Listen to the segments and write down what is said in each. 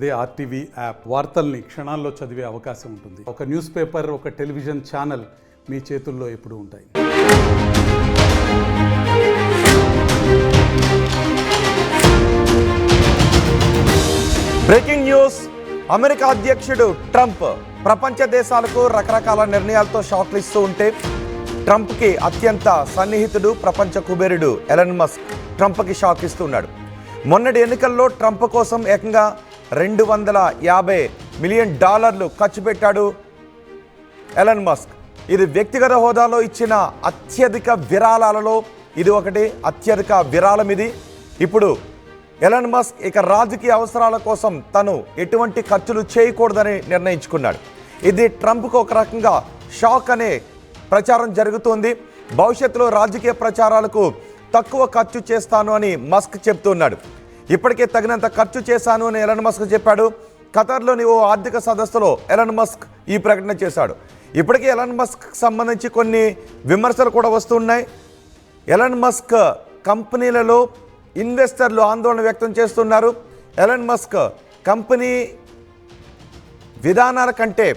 అదే RTV app వార్తల్ని క్షణాల్లో చదివే అవకాశం ఉంటుంది. ఒక న్యూస్ పేపర్, ఒక టెలివిజన్ ఛానల్ మీ చేతుల్లో ఎప్పుడూ ఉంటాయి. Breaking news. అమెరికా అధ్యక్షుడు ట్రంప్ ప్రపంచ దేశాలకు రకరకాల నిర్ణయాలతో షాక్లు ఇస్తూ ఉంటే ట్రంప్కి అత్యంత సన్నిహితుడు ప్రపంచ కుబేరుడు ఎలన్ మస్క్ ట్రంప్కి షాక్ ఇస్తున్నాడు. మొన్నటి ఎన్నికల్లో ట్రంప్ కోసం ఏకంగా $250 మిలియన్ ఖర్చు పెట్టాడు ఎలన్ మస్క్. ఇది వ్యక్తిగత హోదాలో ఇచ్చిన అత్యధిక విరాళాలలో ఇది ఒకటి. అత్యధిక విరాళం ఇది. ఇప్పుడు ఎలన్ మస్క్ ఇక రాజకీయ అవసరాల కోసం తను ఎటువంటి ఖర్చులు చేయకూడదని నిర్ణయించుకున్నాడు. ఇది ట్రంప్కు ఒక రకంగా షాక్ అనే ప్రచారం జరుగుతోంది. భవిష్యత్తులో రాజకీయ ప్రచారాలకు తక్కువ ఖర్చు చేస్తాను అని మస్క్ చెప్తున్నాడు. ఇప్పటికే తగినంత ఖర్చు చేశాను అని ఎలన్ మస్క్ చెప్పాడు. ఖతర్లోని ఓ ఆర్థిక సదస్సులో ఎలన్ మస్క్ ఈ ప్రకటన చేశాడు. ఇప్పటికే ఎలన్ మస్క్ సంబంధించి కొన్ని విమర్శలు కూడా వస్తున్నాయి. ఎలన్ మస్క్ కంపెనీలలో ఇన్వెస్టర్లు ఆందోళన వ్యక్తం చేస్తున్నారు. ఎలన్ మస్క్ కంపెనీ విధానాల కంటే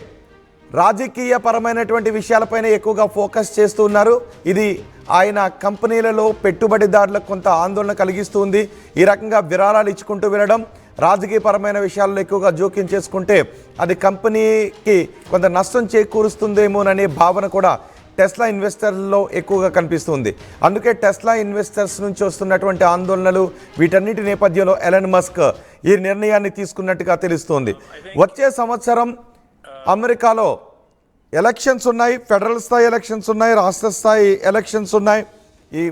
రాజకీయ పరమైనటువంటి విషయాలపైన ఎక్కువగా ఫోకస్ చేస్తున్నారు. ఇది ఆయన కంపెనీలలో పెట్టుబడిదారులకు కొంత ఆందోళన కలిగిస్తుంది. ఈ రకంగా విరాళాలు ఇచ్చుకుంటూ వెళ్ళడం, రాజకీయపరమైన విషయాల్లో ఎక్కువగా జోక్యం చేసుకుంటే అది కంపెనీకి కొంత నష్టం చేకూరుస్తుందేమోననే భావన కూడా టెస్లా ఇన్వెస్టర్లలో ఎక్కువగా కనిపిస్తుంది. అందుకే టెస్లా ఇన్వెస్టర్స్ నుంచి వస్తున్నటువంటి ఆందోళనలు వీటన్నిటి నేపథ్యంలో ఎలన్ మస్క్ ఈ నిర్ణయాన్ని తీసుకున్నట్టుగా తెలుస్తోంది. వచ్చే సంవత్సరం అమెరికాలో ఎలక్షన్స్ ఉన్నాయి. ఫెడరల్ స్థాయి ఎలక్షన్స్ ఉన్నాయి, రాష్ట్ర స్థాయి ఎలక్షన్స్ ఉన్నాయి. ఈ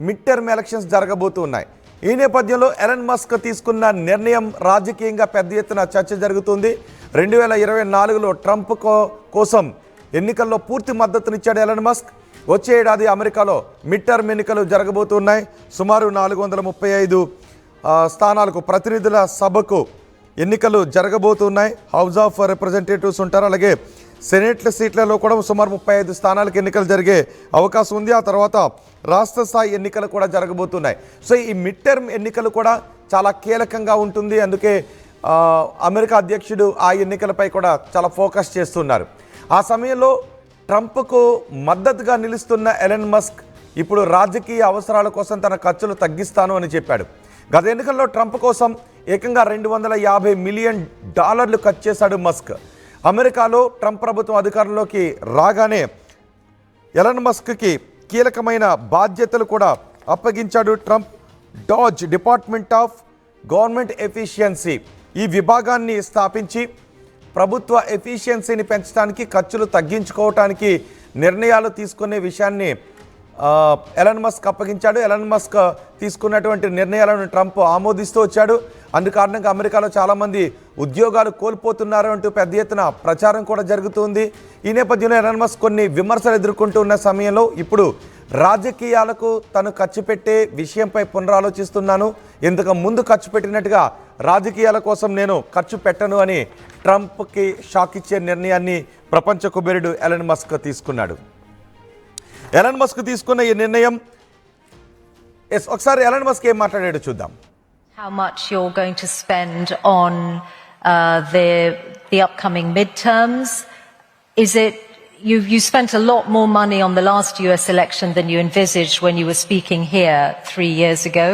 మిడ్ టర్మ్ ఎలక్షన్స్ జరగబోతున్నాయి. ఈ నేపథ్యంలో ఎలన్ మస్క్ తీసుకున్న నిర్ణయం రాజకీయంగా పెద్ద ఎత్తున చర్చ జరుగుతుంది. 2024లో ట్రంప్ కోసం ఎన్నికల్లో పూర్తి మద్దతునిచ్చాడు ఎలన్ మస్క్. వచ్చే ఏడాది అమెరికాలో మిడ్ టర్మ్ ఎన్నికలు జరగబోతున్నాయి. సుమారు 435 స్థానాలకు ప్రతినిధుల సభకు ఎన్నికలు జరగబోతున్నాయి. హౌస్ ఆఫ్ రిప్రజెంటేటివ్స్ ఉంటారు, అలాగే సెనేట్ల సీట్లలో కూడా సుమారు 35 స్థానాలకు ఎన్నికలు జరిగే అవకాశం ఉంది. ఆ తర్వాత రాష్ట్ర స్థాయి ఎన్నికలు కూడా జరగబోతున్నాయి. సో ఈ మిడ్ టర్మ్ ఎన్నికలు కూడా చాలా కీలకంగా ఉంటుంది. అందుకే అమెరికా అధ్యక్షుడు ఆ ఎన్నికలపై కూడా చాలా ఫోకస్ చేస్తున్నారు. ఆ సమయంలో ట్రంప్కు మద్దతుగా నిలుస్తున్న ఎలన్ మస్క్ ఇప్పుడు రాజకీయ అవసరాల కోసం తన ఖర్చులు తగ్గిస్తాను అని చెప్పాడు. గత ఎన్నికల్లో ట్రంప్ కోసం ఏకంగా $250 మిలియన్ ఖర్చు చేశాడు మస్క్. అమెరికాలో ట్రంప్ ప్రభుత్వం అధికారంలోకి రాగానే ఎలన్ మస్క్కి కీలకమైన బాధ్యతలు కూడా అప్పగించాడు Trump. DOGE department of government efficiency ఈ విభాగాన్ని స్థాపించి ప్రభుత్వ ఎఫిషియన్సీని పెంచడానికి, ఖర్చులు తగ్గించుకోవటానికి నిర్ణయాలు తీసుకునే విషయాన్ని ఎలన్ మస్క్ అప్పగించాడు. ఎలన్ మస్క్ తీసుకున్నటువంటి నిర్ణయాలను ట్రంప్ ఆమోదిస్తూ వచ్చాడు. అందుకారణంగా అమెరికాలో చాలామంది ఉద్యోగాలు కోల్పోతున్నారు అంటూ పెద్ద ఎత్తున ప్రచారం కూడా జరుగుతుంది. ఈ నేపథ్యంలో ఎలన్ మస్క్ కొన్ని విమర్శలు ఎదుర్కొంటూ ఉన్న సమయంలో ఇప్పుడు రాజకీయాలకు తను ఖర్చు పెట్టే విషయంపై పునరాలోచిస్తున్నాను, ఇంతకు ముందు ఖర్చు పెట్టినట్టుగా రాజకీయాల కోసం నేను ఖర్చు పెట్టను అని ట్రంప్కి షాక్ ఇచ్చే నిర్ణయాన్ని ప్రపంచ కుబేరుడు ఎలన్ మస్క్ తీసుకున్నాడు. ఎలన్ మస్క్ తీసుకున్న ఈ నిర్ణయం ఒకసారి ఎలన్ మస్క్ ఏం మాట్లాడాడో చూద్దాం. How much you're going to spend on the upcoming midterms? Is it you spent a lot more money on the last US election than you envisaged when you were speaking here 3 years ago?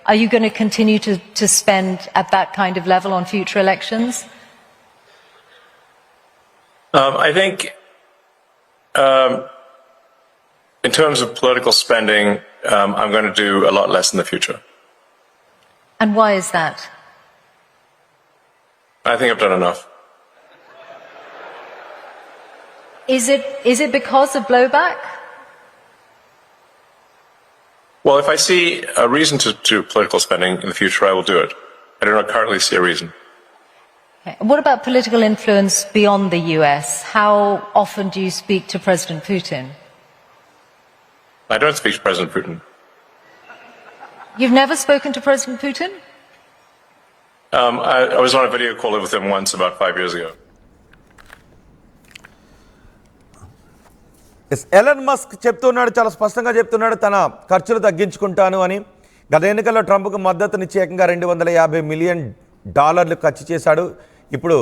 Are you going to continue to spend at that kind of level on future elections? I think in terms of political spending, I'm going to do a lot less in the future. And why is that? I think I've done enough. Is it because of blowback? Well, if I see a reason to do political spending in the future, I will do it. I do not currently see a reason. Okay. What about political influence beyond the US? How often do you speak to President Putin? I don't speak to President Putin. You've never spoken to President Putin? I was on a video call with him once about 5 years ago. Elon Musk చెప్తున్నాడు, చాలా స్పష్టంగా చెప్తున్నాడు తన ఖర్చులు తగ్గించుకుంటాను అని. గత ఎన్నికల్లో ట్రంప్కు మద్దతునిచ్చి ఏకంగా $250 మిలియన్ డాలర్లు ఖర్చు చేశాడు. ఇప్పుడు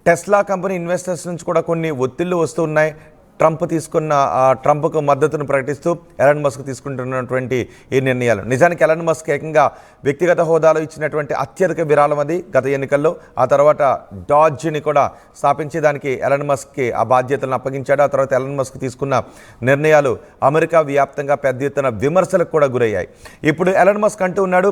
టెస్లా కంపెనీ ఇన్వెస్టర్స్ నుంచి కూడా కొన్ని ఒత్తిళ్లు వస్తున్నాయి. ట్రంప్కు మద్దతును ప్రకటిస్తూ ఎలాన్ మస్క్ తీసుకుంటున్నటువంటి ఈ నిర్ణయాలు. నిజానికి ఎలాన్ మస్క్ ఏకంగా వ్యక్తిగత హోదాలో ఇచ్చినటువంటి అత్యధిక విరాళం అది గత ఎన్నికల్లో. ఆ తర్వాత డాజ్ని కూడా స్థాపించి దానికి ఎలాన్ మస్క్కి ఆ బాధ్యతలను అప్పగించాడు. ఆ తర్వాత ఎలాన్ మస్క్ తీసుకున్న నిర్ణయాలు అమెరికా వ్యాప్తంగా పెద్ద ఎత్తున విమర్శలకు కూడా గురయ్యాయి. ఇప్పుడు ఎలాన్ మస్క్ అంటూ ఉన్నాడు,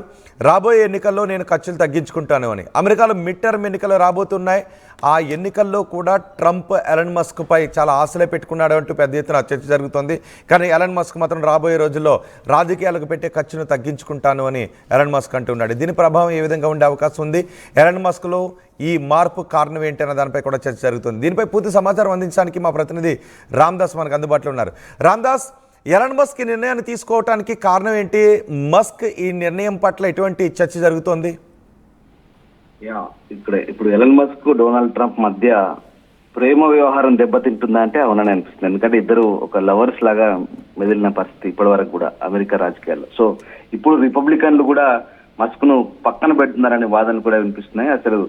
రాబోయే ఎన్నికల్లో నేను ఖర్చులు తగ్గించుకుంటాను అని. అమెరికాలో మిడ్ టర్మ్ ఎన్నికలు రాబోతున్నాయి. ఆ ఎన్నికల్లో కూడా ట్రంప్ ఎలాన్ మస్క్ పై చాలా ఆశలే పెట్టుకున్నాడు అంటూ పెద్ద ఎత్తున చర్చ జరుగుతోంది. కానీ ఎలాన్ మస్క్ మాత్రం రాబోయే రోజుల్లో రాజకీయాలకు పెట్టే ఖర్చును తగ్గించుకుంటాను అని ఎలాన్ మస్క్ అంటున్నాడు. దీని ప్రభావం ఏ విధంగా ఉండే అవకాశం ఉంది, ఎలాన్ మస్క్లో ఈ మార్పు కారణం ఏంటి అన్న దానిపై కూడా చర్చ జరుగుతుంది. దీనిపై పూర్తి సమాచారం అందించడానికి మా ప్రతినిధి రామ్దాస్ మనకు అందుబాటులో ఉన్నారు. రామ్దాస్, ఎలాన్ మస్క్ ఈ నిర్ణయాన్ని తీసుకోవడానికి కారణం ఏంటి? మస్క్ ఈ నిర్ణయం పట్ల ఎటువంటి చర్చ జరుగుతోంది? ఇప్పుడు ఎలన్ మస్క్ డొనాల్డ్ ట్రంప్ మధ్య ప్రేమ వ్యవహారం దెబ్బతింటుందా అంటే అవునని అనిపిస్తుంది. ఎందుకంటే ఇద్దరు ఒక లవర్స్ లాగా మెదిలిన పరిస్థితి ఇప్పటి వరకు కూడా అమెరికా రాజకీయాల్లో. సో ఇప్పుడు రిపబ్లికన్లు కూడా మస్క్ ను పక్కన పెడుతున్నారనే వాదనలు కూడా వినిపిస్తున్నాయి. అసలు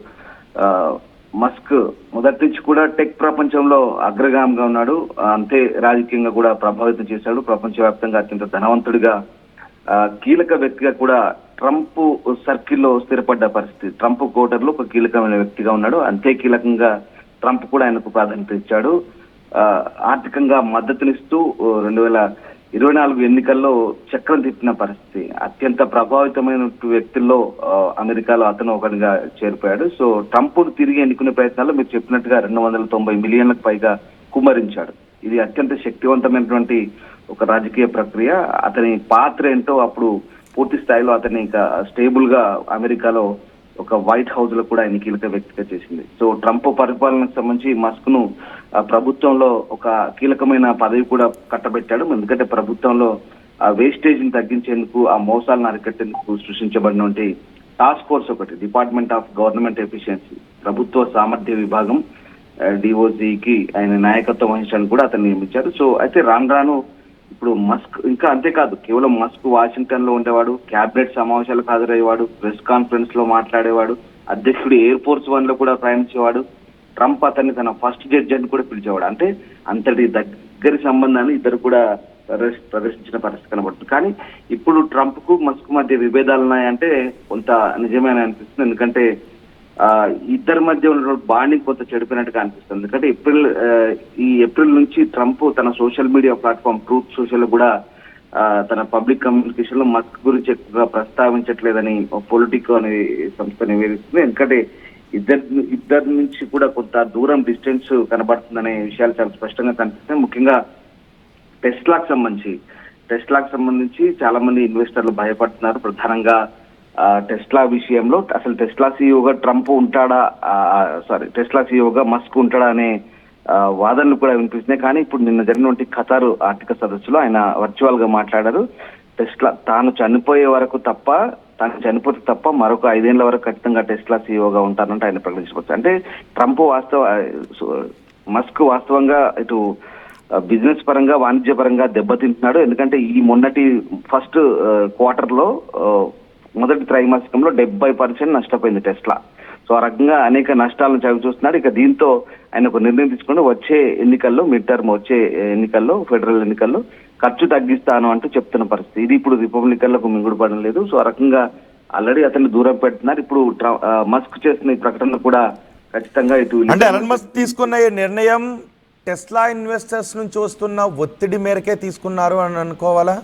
మస్క్ మొదటి నుంచి కూడా టెక్ ప్రపంచంలో అగ్రగామిగా ఉన్నాడు. అంతే రాజకీయంగా కూడా ప్రభావితం చేశాడు. ప్రపంచవ్యాప్తంగా అత్యంత ధనవంతుడిగా, కీలక వ్యక్తిగా కూడా ట్రంప్ సర్కిల్లో స్థిరపడ్డ పరిస్థితి. ట్రంప్ కోటర్లో ఒక కీలకమైన వ్యక్తిగా ఉన్నాడు. అంతే కీలకంగా ట్రంప్ కూడా ఆయనకు ప్రాధాన్యత ఇచ్చాడు. ఆర్థికంగా మద్దతునిస్తూ 2024 ఎన్నికల్లో చక్రం తిప్పిన పరిస్థితి. అత్యంత ప్రభావితమైన వ్యక్తుల్లో అమెరికాలో అతను ఒకటిగా చేరిపోయాడు. సో ట్రంప్ తిరిగి ఎన్నుకునే ప్రయత్నాల్లో మీరు చెప్పినట్టుగా 290 మిలియన్లకు పైగా కుమ్మరించాడు. ఇది అత్యంత శక్తివంతమైనటువంటి ఒక రాజకీయ ప్రక్రియ. అతని పాత్ర ఏంటో అప్పుడు పూర్తి స్థాయిలో అతన్ని ఇంకా స్టేబుల్ గా అమెరికాలో ఒక వైట్ హౌస్ లో కూడా ఆయన కీలక వ్యక్తిగా చేసింది. సో ట్రంప్ పరిపాలనకు సంబంధించి మస్క్ ను ప్రభుత్వంలో ఒక కీలకమైన పదవి కూడా కట్టబెట్టాడు. ఎందుకంటే ప్రభుత్వంలో ఆ వేస్టేజ్ ని తగ్గించేందుకు, ఆ మోసాలను అరికట్టేందుకు సృష్టించబడినటువంటి టాస్క్ ఫోర్స్ ఒకటి, డిపార్ట్మెంట్ ఆఫ్ గవర్నమెంట్ ఎఫిషియన్సీ, ప్రభుత్వ సామర్థ్య విభాగం డిఓజికి ఆయన నాయకత్వం వహించడానికి కూడా అతను నియమించారు. సో అయితే రాను ఇప్పుడు మస్క్ ఇంకా అంతేకాదు, కేవలం మస్క్ వాషింగ్టన్ లో ఉండేవాడు, క్యాబినెట్ సమావేశాలకు హాజరయ్యేవాడు, ప్రెస్ కాన్ఫరెన్స్ లో మాట్లాడేవాడు, అధ్యక్షుడు ఎయిర్ ఫోర్స్ 1 లో కూడా ప్రయాణించేవాడు. ట్రంప్ అతన్ని తన ఫస్ట్ జడ్జి అని కూడా పిలిచేవాడు. అంటే అంతటి దగ్గరి సంబంధాన్ని ఇద్దరు కూడా ప్రదర్శించిన పరిస్థితి కనబడుతుంది. కానీ ఇప్పుడు ట్రంప్ కు మస్క్ మధ్య విభేదాలు ఉన్నాయంటే కొంత నిజమే అనిపిస్తుంది. ఎందుకంటే ఇద్దరి మధ్య ఉన్న బాండింగ్ కొంత చెడిపోయినట్టుగా అనిపిస్తుంది. ఎందుకంటే ఏప్రిల్ నుంచి ట్రంప్ తన social media platform truth social కూడా తన పబ్లిక్ కమ్యూనికేషన్ లో మస్క్ గురించి ఎక్కువగా ప్రస్తావించట్లేదని పొలిటికో అనే సంస్థ నివేదిస్తుంది. ఎందుకంటే ఇద్దరి నుంచి కూడా కొంత దూరం డిస్టెన్స్ కనబడుతుందనే విషయాలు చాలా స్పష్టంగా కనిపిస్తాయి. ముఖ్యంగా టెస్లాకు సంబంధించి చాలా మంది ఇన్వెస్టర్లు భయపడుతున్నారు. ప్రధానంగా టెస్లా విషయంలో అసలు టెస్లా సీఈఓగా ట్రంప్ ఉంటాడా, టెస్లా సీఈఓగా మస్క్ ఉంటాడా అనే వాదనలు కూడా వినిపిస్తున్నాయి. కానీ ఇప్పుడు నిన్న జరిగినటువంటి ఖతారు ఆర్థిక సదస్సులో ఆయన వర్చువల్ గా మాట్లాడారు. టెస్లా తాను చనిపోతే తప్ప మరొక 5 ఏళ్ల వరకు ఖచ్చితంగా టెస్లా సీఈఓగా ఉంటారంటే ఆయన ప్రకటించవచ్చు. అంటే ట్రంప్ మస్క్ వాస్తవంగా ఇటు బిజినెస్ పరంగా, వాణిజ్య పరంగా దెబ్బతింటున్నాడు. ఎందుకంటే ఈ మొన్నటి ఫస్ట్ క్వార్టర్ లో మొదటి త్రైమాసికంలో 70% నష్టపోయింది టెస్లా. సో ఆ రకంగా అనేక నష్టాలను చవి చూస్తున్నాడు. ఇక దీంతో ఆయన ఒక నిర్ణయం తీసుకుంటే వచ్చే ఎన్నికల్లో ఫెడరల్ ఎన్నికల్లో ఖర్చు తగ్గిస్తాను అంటూ చెప్తున్న పరిస్థితి. ఇది ఇప్పుడు రిపబ్లికన్లకు మింగుడు పడడం లేదు. సో ఆ రకంగా ఆల్రెడీ అతన్ని దూరం పెడుతున్నారు. ఇప్పుడు మస్క్ చేసిన ఈ ప్రకటన కూడా ఖచ్చితంగా అంటే ఎలన్ మస్క్ తీసుకున్న ఈ నిర్ణయం టెస్లా ఇన్వెస్టర్స్ నుంచి వస్తున్న ఒత్తిడి మేరకే తీసుకున్నారు అని అనుకోవాలా?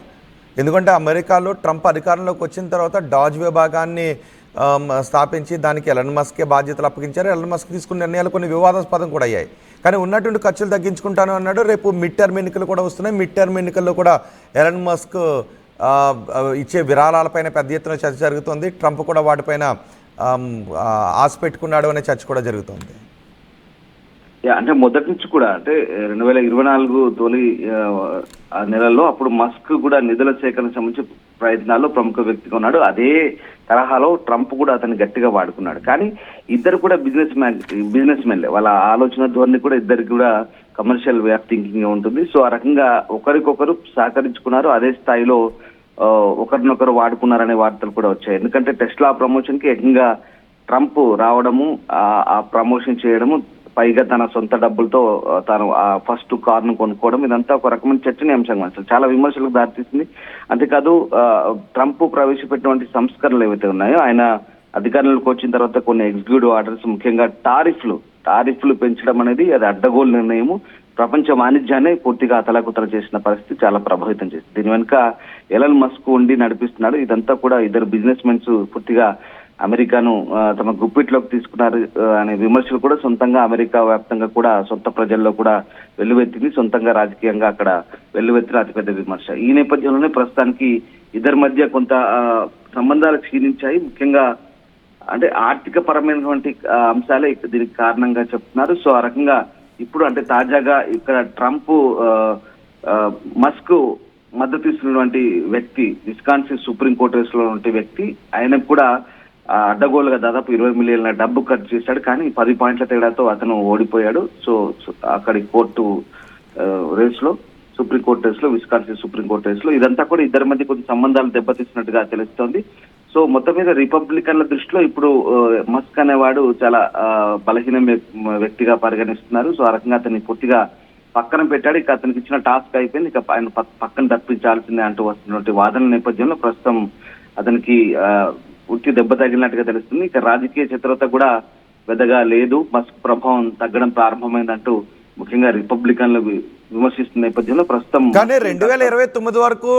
ఎందుకంటే అమెరికాలో ట్రంప్ అధికారంలోకి వచ్చిన తర్వాత డాజ్ విభాగాన్ని స్థాపించి దానికి ఎలన్ మస్కే బాధ్యతలు అప్పగించారు. ఎలన్ మస్క్ తీసుకున్న నిర్ణయాలు కొన్ని వివాదాస్పదం కూడా అయ్యాయి. కానీ ఉన్నటువంటి ఖర్చులు తగ్గించుకుంటాను అన్నాడు. రేపు మిడ్ టర్మ్ ఎన్నికలు కూడా వస్తున్నాయి. మిడ్ టర్మ్ ఎన్నికల్లో కూడా ఎలన్ మస్క్ ఇచ్చే విరాళాలపైన పెద్ద ఎత్తున చర్చ జరుగుతుంది. ట్రంప్ కూడా వాటిపైన ఆశ పెట్టుకున్నాడు అనే చర్చ కూడా జరుగుతుంది. అంటే మొదటి నుంచి కూడా అంటే 2024 తొలి నెలల్లో అప్పుడు మస్క్ కూడా నిధుల సేకరణ సంబంధించి ప్రయత్నాల్లో ప్రముఖ వ్యక్తిగా ఉన్నాడు. అదే తరహాలో ట్రంప్ కూడా అతన్ని గట్టిగా వాడుకున్నాడు. కానీ ఇద్దరు కూడా బిజినెస్ మెన్లే. వాళ్ళ ఆలోచన ధోరణి కూడా ఇద్దరికి కూడా కమర్షియల్ వే ఆఫ్ థింకింగ్ ఉంటుంది. సో ఆ రకంగా ఒకరికొకరు సహకరించుకున్నారు. అదే స్థాయిలో ఒకరినొకరు వాడుకున్నారనే వార్తలు కూడా వచ్చాయి. ఎందుకంటే టెస్లా ప్రమోషన్ కి ఏకంగా ట్రంప్ రావడము, ఆ ప్రమోషన్ చేయడము, పైగా తన సొంత డబ్బులతో తాను ఆ ఫస్ట్ కార్ ను కొనుక్కోవడం, ఇదంతా ఒక రకమైన చర్చనీయాంశంగా అసలు చాలా విమర్శలకు దారితీసింది. అంతేకాదు ట్రంప్ ప్రవేశపెట్టినటువంటి సంస్కరణలు ఏవైతే ఉన్నాయో, ఆయన అధికారంలోకి వచ్చిన తర్వాత కొన్ని ఎగ్జిక్యూటివ్ ఆర్డర్స్, ముఖ్యంగా టారిఫ్లు పెంచడం అనేది అది అడ్డగోలు నిర్ణయము, ప్రపంచ వాణిజ్యాన్ని పూర్తిగా అతలాకుతల చేసిన పరిస్థితి చాలా ప్రభావితం చేసింది. దీని వెనుక ఎలన్ మస్క్ ఉండి నడిపిస్తున్నాడు. ఇదంతా కూడా ఇద్దరు బిజినెస్ మెన్స్ పూర్తిగా అమెరికాను తమ గుప్పిట్లోకి తీసుకున్నారు అనే విమర్శలు కూడా సొంతంగా అమెరికా వ్యాప్తంగా కూడా సొంత ప్రజల్లో కూడా వెల్లువెత్తింది. సొంతంగా రాజకీయంగా అక్కడ వెల్లువెత్తిన అతిపెద్ద విమర్శ. ఈ నేపథ్యంలోనే ప్రస్తుతానికి ఇద్దరి మధ్య కొంత సంబంధాలు క్షీణించాయి. ముఖ్యంగా అంటే ఆర్థిక పరమైనటువంటి అంశాలే దీనికి కారణంగా చెప్తున్నారు. సో ఆ రకంగా ఇప్పుడు అంటే తాజాగా ఇక్కడ ట్రంప్ మస్క్ మద్దతు ఇస్తున్నటువంటి వ్యక్తి, విస్కాన్సిన్ సుప్రీంకోర్టు రేసులో ఉన్న వ్యక్తి, ఆయనకు కూడా అడ్డగోలుగా దాదాపు 20 మిలియన్ల డబ్బు ఖర్చు చేశాడు. కానీ 10 పాయింట్ల తేడాతో అతను ఓడిపోయాడు. సో అక్కడి కోర్టు రేసులో, సుప్రీంకోర్టు రేసులో, విస్కాన్సిన్ సుప్రీంకోర్టు రేసులో ఇదంతా కూడా ఇద్దరి మధ్య కొన్ని సంబంధాలు దెబ్బతీసినట్టుగా తెలుస్తోంది. సో మొత్తం మీద రిపబ్లికన్ల దృష్టిలో ఇప్పుడు మస్క్ అనేవాడు చాలా బలహీన వ్యక్తిగా పరిగణిస్తున్నారు. సో ఆ రకంగా అతన్ని పూర్తిగా పక్కన పెట్టాడు. ఇక అతనికి ఇచ్చిన టాస్క్ అయిపోయింది, ఇక ఆయన పక్కన తప్పించాల్సిందే అంటూ వస్తున్నటువంటి వాదనల నేపథ్యంలో ప్రస్తుతం అతనికి పూర్తి దెబ్బ తగిలినట్టుగా తెలుస్తుంది. ఇక రాజకీయ చిత్రత కూడా పెద్దగా లేదు, మస్క్ ప్రభావం తగ్గడం ప్రారంభమైందంటూ ముఖ్యంగా రిపబ్లికన్లు విమర్శిస్తున్న నేపథ్యంలో ప్రస్తుతం కానీ 2029 వరకు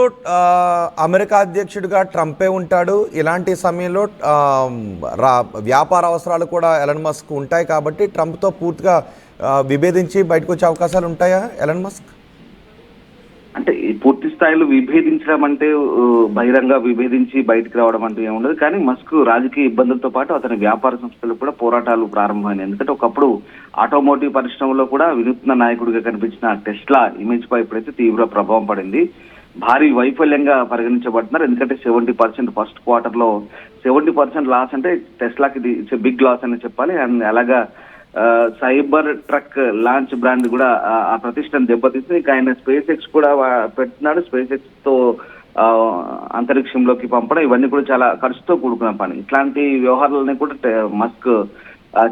అమెరికా అధ్యక్షుడిగా ట్రంపే ఉంటాడు. ఇలాంటి సమయంలో వ్యాపార అవసరాలు కూడా ఎలన్ మస్క్ ఉంటాయి కాబట్టి ట్రంప్తో పూర్తిగా విభేదించి బయటకు వచ్చే అవకాశాలు ఉంటాయా ఎలన్ మస్క్? అంటే పూర్తి స్థాయిలో విభేదించడం అంటే బహిరంగ విభేదించి బయటకు రావడం అంటూ ఏముండదు. కానీ మస్క్ రాజకీయ ఇబ్బందులతో పాటు అతని వ్యాపార సంస్థలు కూడా పోరాటాలు ప్రారంభమైనాయి. ఎందుకంటే ఒకప్పుడు ఆటోమోటివ్ పరిశ్రమలో కూడా వినూత్న నాయకుడిగా కనిపించిన టెస్లా ఇమేజ్ పై ఇప్పుడైతే తీవ్ర ప్రభావం పడింది. భారీ వైఫల్యంగా పరిగణించబడుతున్నారు. ఎందుకంటే 70% ఫస్ట్ క్వార్టర్ లో 70% లాస్ అంటే టెస్లాకి ఇది బిగ్ లాస్ అని చెప్పాలి. అండ్ అలాగా సైబర్ ట్రక్ లాంచ్ బ్రాండ్ కూడా ఆ ప్రతిష్టను దెబ్బతీస్తుంది. ఇంకా ఆయన స్పేస్ ఎక్స్ కూడా పెడుతున్నాడు. స్పేస్ ఎక్స్ తో అంతరిక్షంలోకి పంపడం ఇవన్నీ కూడా చాలా ఖర్చుతో కూడుకున్న పని. ఇట్లాంటి వ్యవహారాలని కూడా మస్క్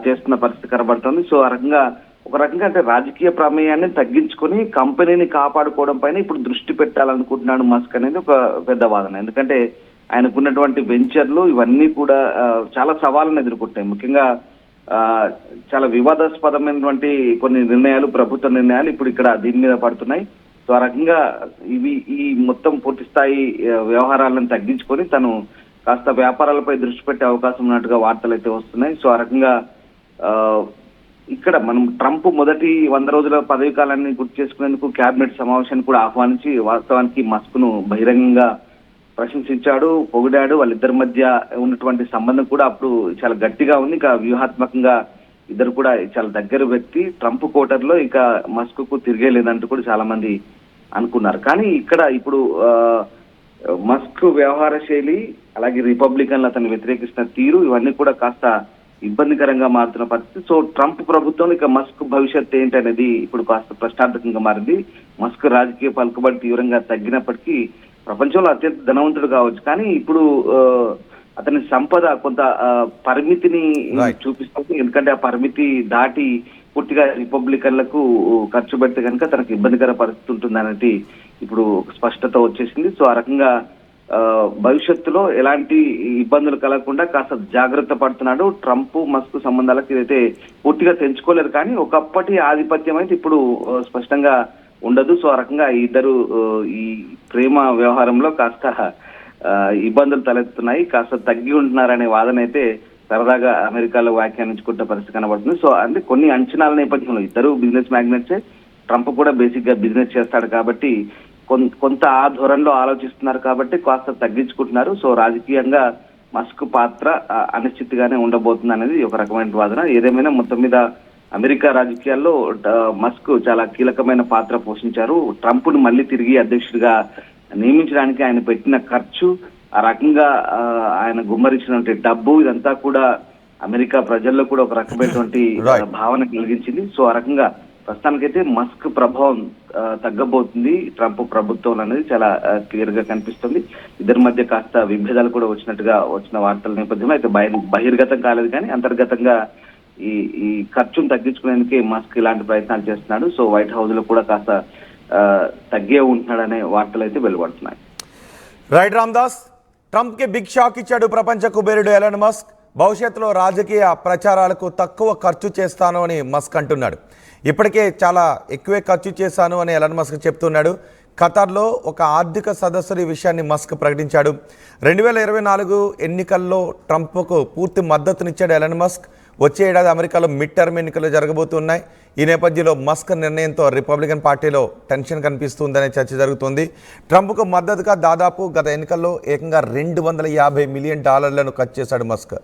చేస్తున్న పరిస్థితి కనబడుతుంది. సో ఆ రకంగా ఒక రకంగా అంటే రాజకీయ ప్రమేయాన్ని తగ్గించుకొని కంపెనీని కాపాడుకోవడం పైన ఇప్పుడు దృష్టి పెట్టాలనుకుంటున్నాడు మస్క్ అనేది ఒక పెద్ద వాదన. ఎందుకంటే ఆయనకున్నటువంటి వెంచర్లు ఇవన్నీ కూడా చాలా సవాళ్ళను ఎదుర్కొంటాయి. ముఖ్యంగా చాలా వివాదాస్పదమైనటువంటి కొన్ని నిర్ణయాలు, ప్రభుత్వ నిర్ణయాలు ఇప్పుడు ఇక్కడ దీని మీద పడుతున్నాయి. సో ఆ రకంగా ఈ మొత్తం పూర్తి స్థాయి వ్యవహారాలను తగ్గించుకొని తను కాస్త వ్యాపారాలపై దృష్టి పెట్టే అవకాశం ఉన్నట్టుగా వార్తలు అయితే వస్తున్నాయి. సో ఆ రకంగా ఇక్కడ మనం ట్రంప్ మొదటి 100 రోజుల పదవి కాలాన్ని గుర్తు చేసుకునేందుకు కేబినెట్ సమావేశాన్ని కూడా ఆహ్వానించి వాస్తవానికి మస్క్ ను బహిరంగంగా ప్రశంసించాడు, పొగిడాడు. వాళ్ళిద్దరి మధ్య ఉన్నటువంటి సంబంధం కూడా అప్పుడు చాలా గట్టిగా ఉంది. ఇక వ్యూహాత్మకంగా ఇద్దరు కూడా చాలా దగ్గర వ్యక్తి. ట్రంప్ కోటర్లో ఇక మస్క్ కు తిరిగే లేదంటూ కూడా చాలా మంది అనుకున్నారు. కానీ ఇక్కడ ఇప్పుడు మస్క్ వ్యవహార శైలి, అలాగే రిపబ్లికన్లు అతను వ్యతిరేకిస్తున్న తీరు ఇవన్నీ కూడా కాస్త ఇబ్బందికరంగా మారుతున్న పరిస్థితి. సో ట్రంప్ ప్రభుత్వం ఇక మస్క్ భవిష్యత్ ఏంటి అనేది ఇప్పుడు కాస్త ప్రశ్నార్థకంగా మారింది. మస్క్ రాజకీయ పలుకుబడి తీవ్రంగా తగ్గినప్పటికీ ప్రపంచంలో అత్యంత ధనవంతుడు కావచ్చు, కానీ ఇప్పుడు అతని సంపద కొంత పరిమితిని చూపిస్తుంది. ఎందుకంటే ఆ పరిమితి దాటి పూర్తిగా రిపబ్లికన్లకు ఖర్చు పెడితే కనుక తనకు ఇబ్బందికర పరిస్థితి ఉంటుంది అనేది ఇప్పుడు స్పష్టత వచ్చేసింది. సో ఆ రకంగా భవిష్యత్తులో ఎలాంటి ఇబ్బందులు కలగకుండా కాస్త జాగ్రత్త పడుతున్నాడు. ట్రంప్ మస్క్ సంబంధాలకు ఇదైతే పూర్తిగా తెంచుకోలేరు, కానీ ఒకప్పటి ఆధిపత్యం అయితే ఇప్పుడు స్పష్టంగా ఉండదు. సో ఆ రకంగా ఇద్దరు ఈ ప్రేమ వ్యవహారంలో కాస్త ఇబ్బందులు తలెత్తుతున్నాయి, కాస్త తగ్గి ఉంటున్నారనే వాదన అయితే సరదాగా అమెరికాలో వ్యాఖ్యానించుకుంటే పరిస్థితి కనబడుతుంది. సో అంటే కొన్ని అంచనాల నేపథ్యంలో ఇద్దరు బిజినెస్ మ్యాగ్నెట్సే, ట్రంప్ కూడా బేసిక్ గా బిజినెస్ చేస్తాడు కాబట్టి కొంత ఆ ధోరణిలో ఆలోచిస్తున్నారు కాబట్టి కాస్త తగ్గించుకుంటున్నారు. సో రాజకీయంగా మస్క్ పాత్ర అనిశ్చితిగానే ఉండబోతుంది అనేది ఒక రకమైన వాదన. ఏదేమైనా మొత్తం మీద అమెరికా రాజకీయాల్లో మస్క్ చాలా కీలకమైన పాత్ర పోషించారు. ట్రంప్ ను మళ్ళీ తిరిగి అధ్యక్షుడిగా నియమించడానికి ఆయన పెట్టిన ఖర్చు, ఆ రకంగా ఆయన గుమ్మరించినటువంటి డబ్బు, ఇదంతా కూడా అమెరికా ప్రజల్లో కూడా ఒక రకమైనటువంటి భావన కలిగించింది. సో ఆ రకంగా ప్రస్తుతానికైతే మస్క్ ప్రభావం తగ్గబోతుంది ట్రంప్ ప్రభుత్వం అనేది చాలా క్లియర్ గా కనిపిస్తుంది. ఇద్దరి మధ్య కాస్త విభేదాలు కూడా వచ్చిన వార్తల నేపథ్యంలో అయితే బహిర్గతం కాలేదు, కానీ అంతర్గతంగా ఈ ఖర్చును తగ్గించుకునేందుకే మస్క్ ఇలాంటి ప్రయత్నాలు చేస్తున్నాడు. సో వైట్ హౌస్ లో కూడా కాస్త తగ్గే ఉంటున్నాడనే వార్తలు అయితే వెలువడుతున్నాయి. రైట్ రామ్దాస్, ట్రంప్కి బిగ్ షాక్ ఇచ్చాడు ప్రపంచ కుబేరుడు ఎలాన్ మస్క్. భవిష్యత్తులో రాజకీయ ప్రచారాలకు తక్కువ ఖర్చు చేస్తాను అని మస్క్ అంటున్నాడు. ఇప్పటికే చాలా ఎక్కువే ఖర్చు చేశాను అని ఎలాన్ మస్క్ చెప్తున్నాడు. ఖతార్లో ఒక ఆర్థిక సదస్సులో ఈ విషయాన్ని మస్క్ ప్రకటించాడు. 2024 ఎన్నికల్లో ట్రంప్కు పూర్తి మద్దతునిచ్చాడు ఎలాన్ మస్క్. వచ్చే ఏడాది అమెరికాలో మిడ్ టర్మ్ ఎన్నికలు జరగబోతున్నాయి. ఈ నేపథ్యంలో మస్క్ నిర్ణయంతో రిపబ్లికన్ పార్టీలో టెన్షన్ కనిపిస్తుందనే చర్చ జరుగుతుంది. ట్రంప్కు మద్దతుగా దాదాపు గత ఎన్నికల్లో ఏకంగా $250 మిలియన్ ఖర్చు చేశాడు మస్క్.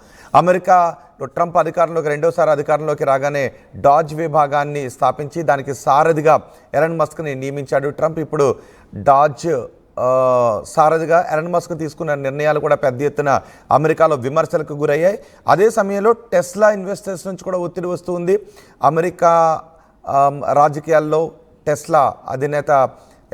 అమెరికాలో ట్రంప్ అధికారంలోకి రెండోసారి అధికారంలోకి రాగానే డాజ్ విభాగాన్ని స్థాపించి దానికి సారథిగా ఎలాన్ మస్క్ని నియమించాడు ట్రంప్. ఇప్పుడు డాజ్ సారథిగా ఎలాన్ మస్క్ తీసుకున్న నిర్ణయాలు కూడా పెద్ద ఎత్తున అమెరికాలో విమర్శలకు గురయ్యాయి. అదే సమయంలో టెస్లా ఇన్వెస్టర్స్ నుంచి కూడా ఒత్తిడి వస్తుంది. అమెరికా రాజకీయాల్లో టెస్లా అధినేత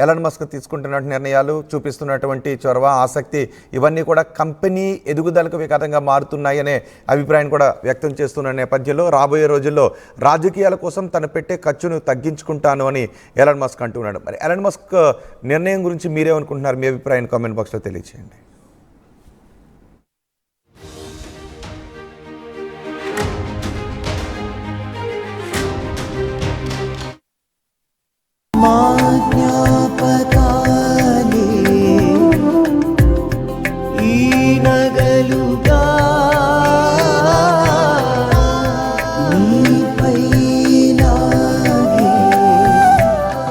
ఎలాన్ మస్క్ తీసుకుంటున్న నిర్ణయాలు, చూపిస్తున్నటువంటి చొరవ, ఆసక్తి ఇవన్నీ కూడా కంపెనీ ఎదుగుదలకు విఘాతంగా మారుతున్నాయనే అభిప్రాయం కూడా వ్యక్తం చేస్తున్న నేపథ్యంలో రాబోయే రోజుల్లో రాజకీయాల కోసం తను పెట్టే ఖర్చును తగ్గించుకుంటాను అని ఎలాన్ మస్క్ అంటున్నాడు. మరి ఎలాన్ మస్క్ నిర్ణయం గురించి మీరేమనుకుంటున్నారు? మీ అభిప్రాయాన్ని కామెంట్ బాక్స్లో తెలియజేయండి.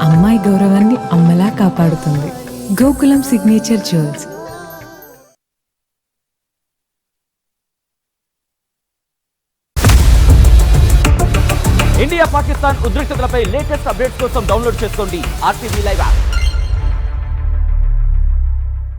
అమ్మాయి గౌరవాన్ని అమ్మలా కాపాడుతుంది. Gokulam signature jewels. India Pakistan ఉద్రిక్తతలపై లేటెస్ట్ అప్డేట్స్ కోసం డౌన్లోడ్ చేసుకోండి RTV లైవ్ యాప్.